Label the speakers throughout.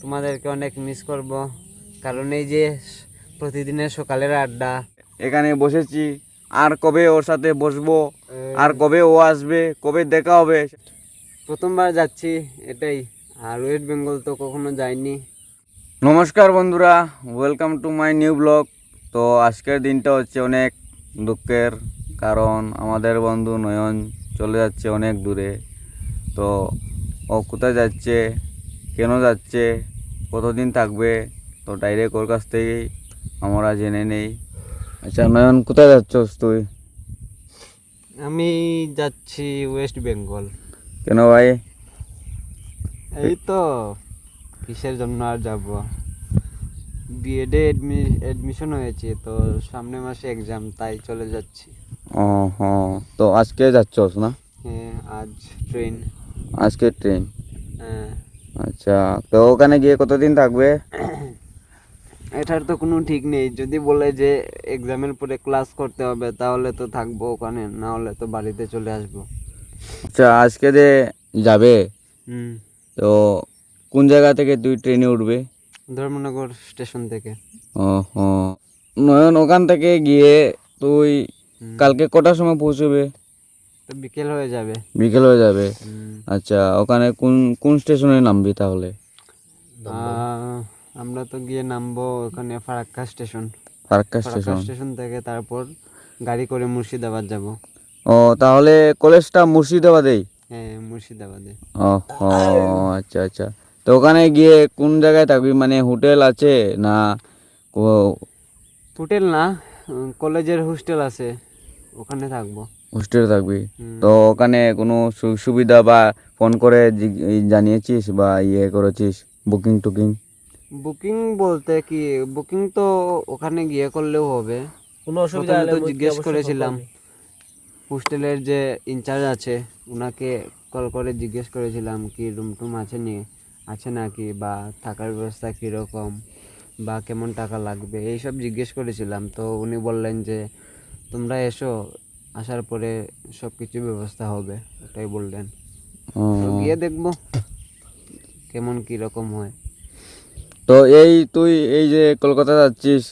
Speaker 1: তোমাদেরকে অনেক মিস করব, কারণ এই যে প্রতিদিনের সকালের আড্ডা।
Speaker 2: এখানে বসেছি, আর কবে ওর সাথে বসবো, আর কবে ও আসবে, কবে দেখা হবে।
Speaker 1: প্রথমবার যাচ্ছি এটাই, আর ওয়েস্ট বেঙ্গল তো কখনো যাইনি।
Speaker 2: নমস্কার বন্ধুরা, welcome to my new blog. তো আজকের দিনটা হচ্ছে অনেক দুঃখের, কারণ আমাদের বন্ধু নয়ন চলে যাচ্ছে অনেক দূরে। তো ও কোথায় যাচ্ছে, কেন যাচ্ছে, কতদিন থাকবে, তো ডাইরেক্ট ওর কাছ থেকেই আমরা জেনে নেই। আচ্ছা নয়ন, কোথায় যাচ্ছস তুই?
Speaker 1: আমি যাচ্ছি ওয়েস্ট বেঙ্গল।
Speaker 2: কেন ভাই?
Speaker 1: এই তো কিসের জন্য আর যাব, বিএডে অ্যাডমিশন হয়েছে, তো সামনে মাসে এক্সাম, তাই চলে যাচ্ছি।
Speaker 2: ও হ্যাঁ, তো আজকে যাচ্ছস না?
Speaker 1: হ্যাঁ, আজ ট্রেন।
Speaker 2: আজকে ট্রেন।
Speaker 1: হ্যাঁ,
Speaker 2: আচ্ছা, তো ওখানে গিয়ে কতদিন থাকবে?
Speaker 1: এটার তো কোনো ঠিক নেই। যদি বলে যে এক্সামের পরে ক্লাস করতে হবে, তাহলে তো থাকবো ওখানে, না হলে তো বাড়িতে চলে আসবো।
Speaker 2: আচ্ছা, আজকে যে যাবে,
Speaker 1: হুম,
Speaker 2: তো কোন জায়গা থেকে তুই ট্রেনে উঠবে?
Speaker 1: ধর্মনগর স্টেশন থেকে।
Speaker 2: ও হ্যাঁ, নয়ন ওখান থেকে গিয়ে তুই কালকে কটার সময় পৌঁছবে?
Speaker 1: তো বিকেল হয়ে যাবে।
Speaker 2: বিকেল হয়ে যাবে।
Speaker 1: হুম,
Speaker 2: আচ্ছা, ওখানে কোন কোন স্টেশনে নামবি তাহলে?
Speaker 1: আমরা তো গিয়ে নামবো ওখানে Farakka station.
Speaker 2: Farakka
Speaker 1: Farakka
Speaker 2: station.
Speaker 1: Station থেকে তারপর গাড়ি করে মুর্শিদাবাদ যাব।
Speaker 2: ও, তাহলে কলেজটা মুর্শিদাবাদেই?
Speaker 1: হ্যাঁ, মুর্শিদাবাদে।
Speaker 2: ও আচ্ছা আচ্ছা, তো ওখানে গিয়ে কোন জায়গায় থাকবি, মানে হোটেল আছে না?
Speaker 1: হোটেল না, কলেজের হোস্টেল আছে, ওখানে থাকবো।
Speaker 2: হোস্টেলে থাকবি?
Speaker 1: হুম।
Speaker 2: তো ওখানে কোনো সুবিধা বা ফোন করে জানিয়েছিস বা করেছিস বুকিং টুকিং?
Speaker 1: বুকিং বলতে কি, বুকিং তো ওখানে গিয়ে করলেও হবে।
Speaker 3: কোনো অসুবিধা
Speaker 1: প্রথমে
Speaker 3: হলে
Speaker 1: তো
Speaker 3: মুই
Speaker 1: জিজ্ঞেস
Speaker 3: অবশ্যই
Speaker 1: করেছিলাম,
Speaker 3: ফোন করবি।
Speaker 1: হোস্টেলের যে ইনচার্জ আছে ওনাকে কল করে জিজ্ঞেস করেছিলাম কি রুম টুম আছে আছে নাকি, বা থাকার ব্যবস্থা কীরকম, বা কেমন টাকা লাগবে, এইসব জিজ্ঞেস করেছিলাম। তো উনি বললেন যে তোমরা এসো, আসার পরে সব কিছু ব্যবস্থা হবে, ওটাই বললেন। তো গিয়ে দেখবো কেমন কীরকম হয়।
Speaker 2: তো তুই এই যে কলকাতা যাচ্ছিস,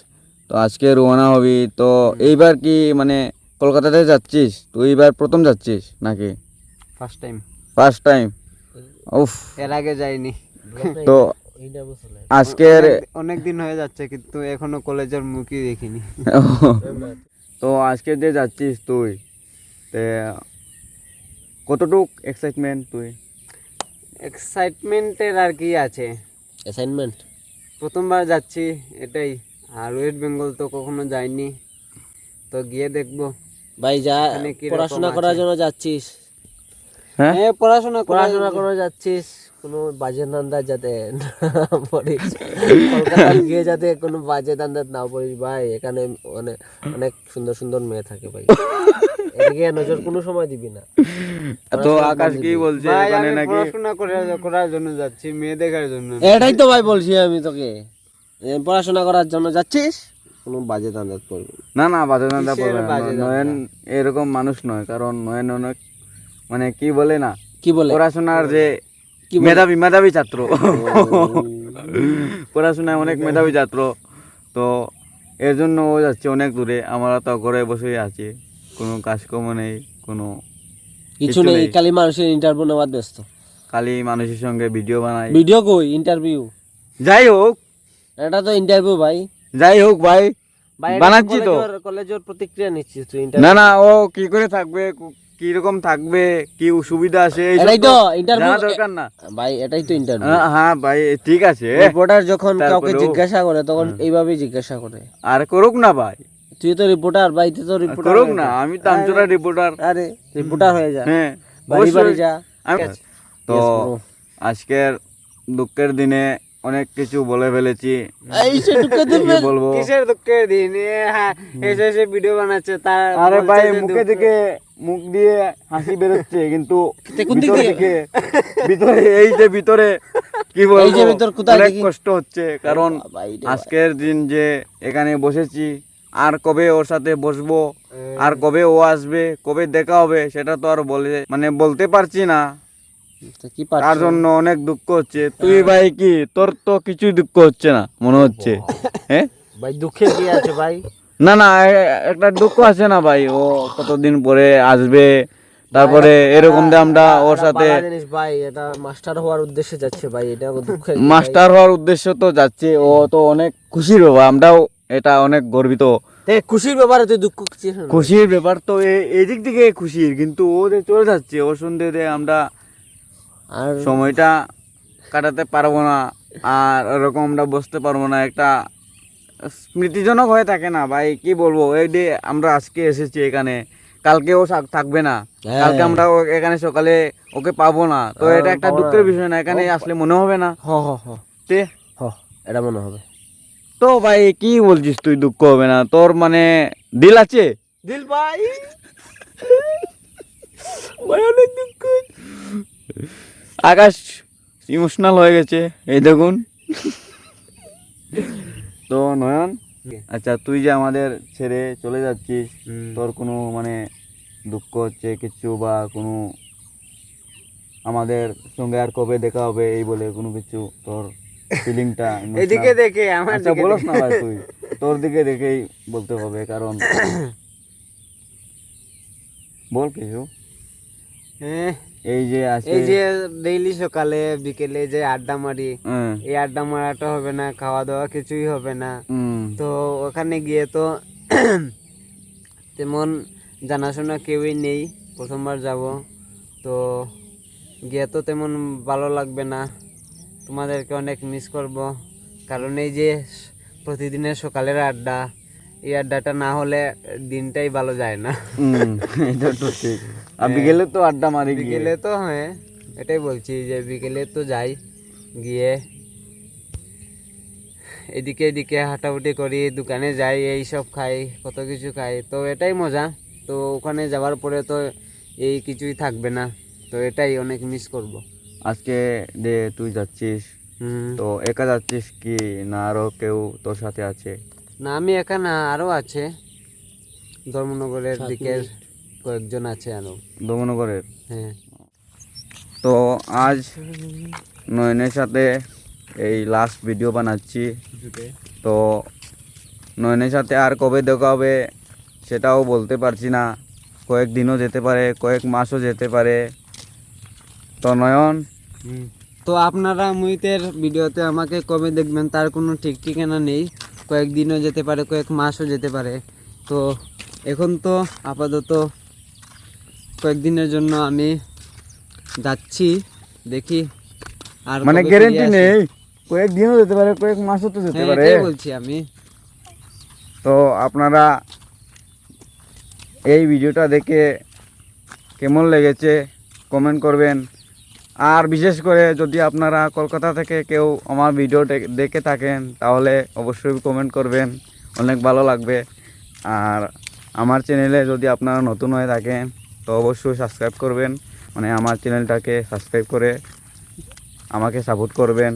Speaker 2: তো আজকে রওনা হবি, তো এইবার কি মানে কলকাতাতে যাচ্ছিস তুই, এইবার প্রথম যাচ্ছিস নাকি?
Speaker 1: First time.
Speaker 2: First time? উফ।
Speaker 1: এর আগে যাইনি।
Speaker 2: তো আজকের
Speaker 1: অনেক দিন হয়ে যাচ্ছে, কিন্তু এখনো কলেজের মুখই দেখিনি।
Speaker 2: তো আজকে যে যাচ্ছিস তুই, তে কতটুক এক্সাইটমেন্ট তুই?
Speaker 1: এক্সাইটমেন্টের আর কি আছে,
Speaker 3: অ্যাসাইনমেন্ট।
Speaker 1: প্রথমবার যাচ্ছি এটাই, আর ওয়েস্ট বেঙ্গল তো কখনো যাইনি, তো গিয়ে দেখবো
Speaker 3: ভাই যা
Speaker 1: এখানে কিরকম
Speaker 3: পড়াশোনা
Speaker 1: আছে।
Speaker 3: করার জন্য যাচ্ছিস,
Speaker 2: হ্যাঁ,
Speaker 1: হ্যাঁ, পড়াশোনা
Speaker 3: করে যাচ্ছিস, কোনো বাজে ধান্দা যাতে না পড়িস। কলকাতা গিয়ে যাতে কোনো বাজে ধান্দা না পড়িস ভাই। এখানে অনেক অনেক সুন্দর সুন্দর মেয়ে থাকে ভাই, এদিকে নজর কোনো সময় দিবি না।
Speaker 2: তো আকাশ কি বলছে
Speaker 1: ভাই,
Speaker 2: ওখানে
Speaker 1: আমি
Speaker 2: নাকি?
Speaker 1: পড়াশোনা করার জন্য যাচ্ছি, মেয়ে দেখার জন্য না।
Speaker 3: এটাই তো ভাই বলছি আমি তোকে, পড়াশোনা করার জন্য যাচ্ছিস, কোনো বাজে ধান্দা পড়বি না।
Speaker 2: না না, বাজে ধান্দা
Speaker 1: কিসের
Speaker 2: পড়বে না।
Speaker 1: বাজে ধান্দা?
Speaker 2: নয়ন এরকম মানুষ নয়, কারণ নয়ন অনেক মানে কি বলে না,
Speaker 3: কি বলে
Speaker 2: পড়াশোনার যে
Speaker 3: কি বলে?
Speaker 2: মেধাবী মেধাবী ছাত্র। পড়াশোনায় অনেক মেধাবী ছাত্র, তো এর জন্য ও যাচ্ছে অনেক দূরে। আমরা তো ঘরে বসেই আছি, কোনো কাজকর্ম নেই, কোনো
Speaker 3: কিছু নেই, খালি মানুষের ইন্টারভিউ নেওয়ার ব্যস্ত।
Speaker 2: খালি মানুষের সঙ্গে ভিডিও বানাই।
Speaker 3: ভিডিও কই, ইন্টারভিউ?
Speaker 2: যাই হোক,
Speaker 3: এটা তো ইন্টারভিউ ভাই।
Speaker 2: যাই হোক ভাই, বানাচ্ছি তো।
Speaker 3: কলেজের প্রতিক্রিয়া নিচ্ছিস তুই?
Speaker 2: না না, ও কি করে থাকবে, কি রকম থাকবে, কি সুবিধা আছে, এইসব
Speaker 3: এটাই তো
Speaker 2: তো
Speaker 3: ইন্টারভিউ
Speaker 2: জানা দরকার না
Speaker 3: ভাই, এটাই তো ইন্টারভিউ।
Speaker 2: হ্যাঁ ভাই, ঠিক আছে।
Speaker 3: রিপোর্টার যখন কাউকে
Speaker 2: তারপরেও
Speaker 3: জিজ্ঞাসা করে তখন এইভাবেই জিজ্ঞাসা করে।
Speaker 2: আর করুক না ভাই,
Speaker 3: তুই তো রিপোর্টার ভাই, তুই তো রিপোর্টার
Speaker 2: করুক না, আমি তো আমচোরা রিপোর্টার।
Speaker 3: আরে রিপোর্টার হয়ে যা,
Speaker 2: হ্যাঁ,
Speaker 3: বাড়ি বাড়ি
Speaker 2: অবশ্যই।
Speaker 3: যা।
Speaker 2: তো
Speaker 3: Yes, bro.
Speaker 2: আজকের দুঃখের দিনে অনেক কিছু বলে ফেলেছি,
Speaker 3: এই সে ঢুকে
Speaker 2: কি বলবো।
Speaker 1: কিসের দুঃখের দিন, হ্যাঁ, এসে এসে ভিডিও বানাচ্ছে, তার
Speaker 2: আরে
Speaker 1: বলছে
Speaker 2: ভাই,
Speaker 1: যে
Speaker 2: মুখে থেকে মুখ দিয়ে হাসি বেরোচ্ছে, কিন্তু
Speaker 3: কোন দিক
Speaker 2: ভিতর
Speaker 3: দিয়ে?
Speaker 2: থেকে ভিতরে এই যে ভিতরে কি বলবো,
Speaker 3: এই যে ভিতর কোথায়
Speaker 2: অনেক
Speaker 3: দেখি?
Speaker 2: কষ্ট হচ্ছে, কারণ
Speaker 3: ভাই রে
Speaker 2: আজকের দিন যে এখানে বসেছি, আর কবে ওর সাথে বসবো, আর কবে ও আসবে, কবে দেখা হবে, সেটা তো আর বলতে পারছি না।
Speaker 3: তো কি
Speaker 2: তার
Speaker 3: পাচ্ছ?
Speaker 2: জন্য অনেক দুঃখ হচ্ছে। তুই ভাই কি, তোর তো কিছুই দুঃখ হচ্ছে না মনে হচ্ছে? হ্যাঁ
Speaker 3: ভাই দুঃখে কি আছে ভাই?
Speaker 2: না না, একটা দুঃখ আছে না ভাই, ও কতদিন পরে আসবে, তারপরে এরকম যে আমরা ওর
Speaker 3: এটা
Speaker 2: সাথে
Speaker 3: বালা জিনিস ভাই, এটা মাস্টার হওয়ার উদ্দেশ্যে যাচ্ছে ভাই, এটা দুঃখের কি ভাই?
Speaker 2: মাস্টার হওয়ার উদ্দেশ্য তো যাচ্ছে, ও তো অনেক খুশির বাবা, আমরাও এটা অনেক গর্বিত।
Speaker 3: তে খুশির ব্যাপারে তুই দুঃখ কিসের জন্য?
Speaker 2: খুশির ব্যাপার তো এই দিক থেকে খুশির, কিন্তু ও যে চলে যাচ্ছে ওর সন্ধে যে আমরা
Speaker 3: আর
Speaker 2: সময়টা কাটাতে পারবো না, আর এরকম আমরা বসতে পারবো না, একটা স্মৃতিজনক হয়ে থাকে না ভাই, কি বলবো। এই যে আমরা আজকে এসেছি এখানে, কালকে ও থাকবে না, কালকে আমরা এখানে সকালে ওকে পাবো না, তো এটা একটা
Speaker 3: পাবো না।
Speaker 2: দুঃখের বিষয় না? এখানে আসলে মনে হবে না
Speaker 3: হ হ হ
Speaker 2: তে?
Speaker 3: হ, এটা মনে হবে।
Speaker 2: তো ভাই কি বলছিস তুই, দুঃখ হবে না? তোর মানে দিল আছে?
Speaker 3: দিল ভাই, ভাই অনেক দুঃখ।
Speaker 2: আকাশ ইমোশনাল হয়ে গেছে, এই দেখুন। তো নয়ন, আচ্ছা তুই যে আমাদের ছেড়ে চলে যাচ্ছিস, তোর কোনো মানে দুঃখ হচ্ছে কিছু, বা কোনো আমাদের সঙ্গে আর কবে দেখা হবে এই বলে কোনো কিছু তোর ফিলিংটা?
Speaker 1: এদিকে দেখে আমার
Speaker 2: আচ্ছা
Speaker 1: দিকে
Speaker 2: বলস না ভাই, তুই তোর দিকে দেখেই বলতে হবে, কারণ বল কিছু।
Speaker 1: হ্যাঁ,
Speaker 2: এই যে আছে,
Speaker 1: এই যে ডেইলি সকালে বিকেলে যে আড্ডা মারি,
Speaker 2: হ্যাঁ,
Speaker 1: এই আড্ডা মারাটা হবে না, খাওয়া দাওয়া কিছুই হবে না।
Speaker 2: হুম,
Speaker 1: তো ওখানে গিয়ে তো তেমন জানাশোনা কেউই নেই, প্রথমবার যাব, তো গিয়ে তো তেমন ভালো লাগবে না, তোমাদেরকে অনেক মিস করব, কারণ এই যে প্রতিদিনের সকালের আড্ডা, এই আড্ডাটা না হলে দিনটাই ভালো যায় না।
Speaker 2: হুম, এটা তো ঠিক। আর বিকেলে তো আড্ডা মারি গিয়ে।
Speaker 1: বিকেলে তো হ্যাঁ, এটাই বলছি যে বিকেলে তো যাই, গিয়ে এদিকে এদিকে হাঁটাহুটি করি, দোকানে যাই, এই সব খাই, কত কিছু খাই, তো এটাই মজা। তো ওখানে যাওয়ার পরে তো এই কিছুই থাকবে না, তো এটাই অনেক মিস করব।
Speaker 2: আজকে যে তুই যাচ্ছিস,
Speaker 1: হুম,
Speaker 2: তো একা যাচ্ছিস কি না আরো কেউ তোর সাথে আছে?
Speaker 1: না আমি একা না, আরও আছে, ধর্মনগরের দিকের কয়েকজন আছে আরও।
Speaker 2: দমনগরের।
Speaker 1: হ্যাঁ,
Speaker 2: তো আজ নয়নের সাথে এই লাস্ট ভিডিও বানাচ্ছি, তো নয়নের সাথে আর কবে দেখা হবে সেটাও বলতে পারছি না, কয়েকদিনও যেতে পারে, কয়েক মাসও যেতে পারে। তো নয়ন,
Speaker 1: তো আপনারা মুহিতের ভিডিওতে আমাকে কবে দেখবেন তার কোনো ঠিক ঠিকানা নেই, কয়েকদিনও যেতে পারে, কয়েক মাসও যেতে পারে। তো এখন তো আপাতত কয়েকদিনের জন্য আমি যাচ্ছি, দেখি আর
Speaker 2: মানে
Speaker 1: কবে ফিরে
Speaker 2: গ্যারেন্টি
Speaker 1: আসি।
Speaker 2: নেই, কয়েকদিনও যেতে পারে, কয়েক মাসও তো যেতে
Speaker 1: হ্যাঁ,
Speaker 2: পারে।
Speaker 1: এটাই বলছি আমি।
Speaker 2: তো আপনারা এই ভিডিওটা দেখে কেমন লেগেছে কমেন্ট করবেন, আর বিশেষ করে যদি আপনারা কলকাতা থেকে কেউ আমার ভিডিও দেখে থাকেন তাহলে অবশ্যই কমেন্ট করবেন, অনেক ভালো লাগবে। আর আমার চ্যানেলে যদি আপনারা নতুন হয়ে থাকেন তো অবশ্যই সাবস্ক্রাইব করবেন, মানে আমার চ্যানেলটাকে সাবস্ক্রাইব করে আমাকে সাপোর্ট করবেন।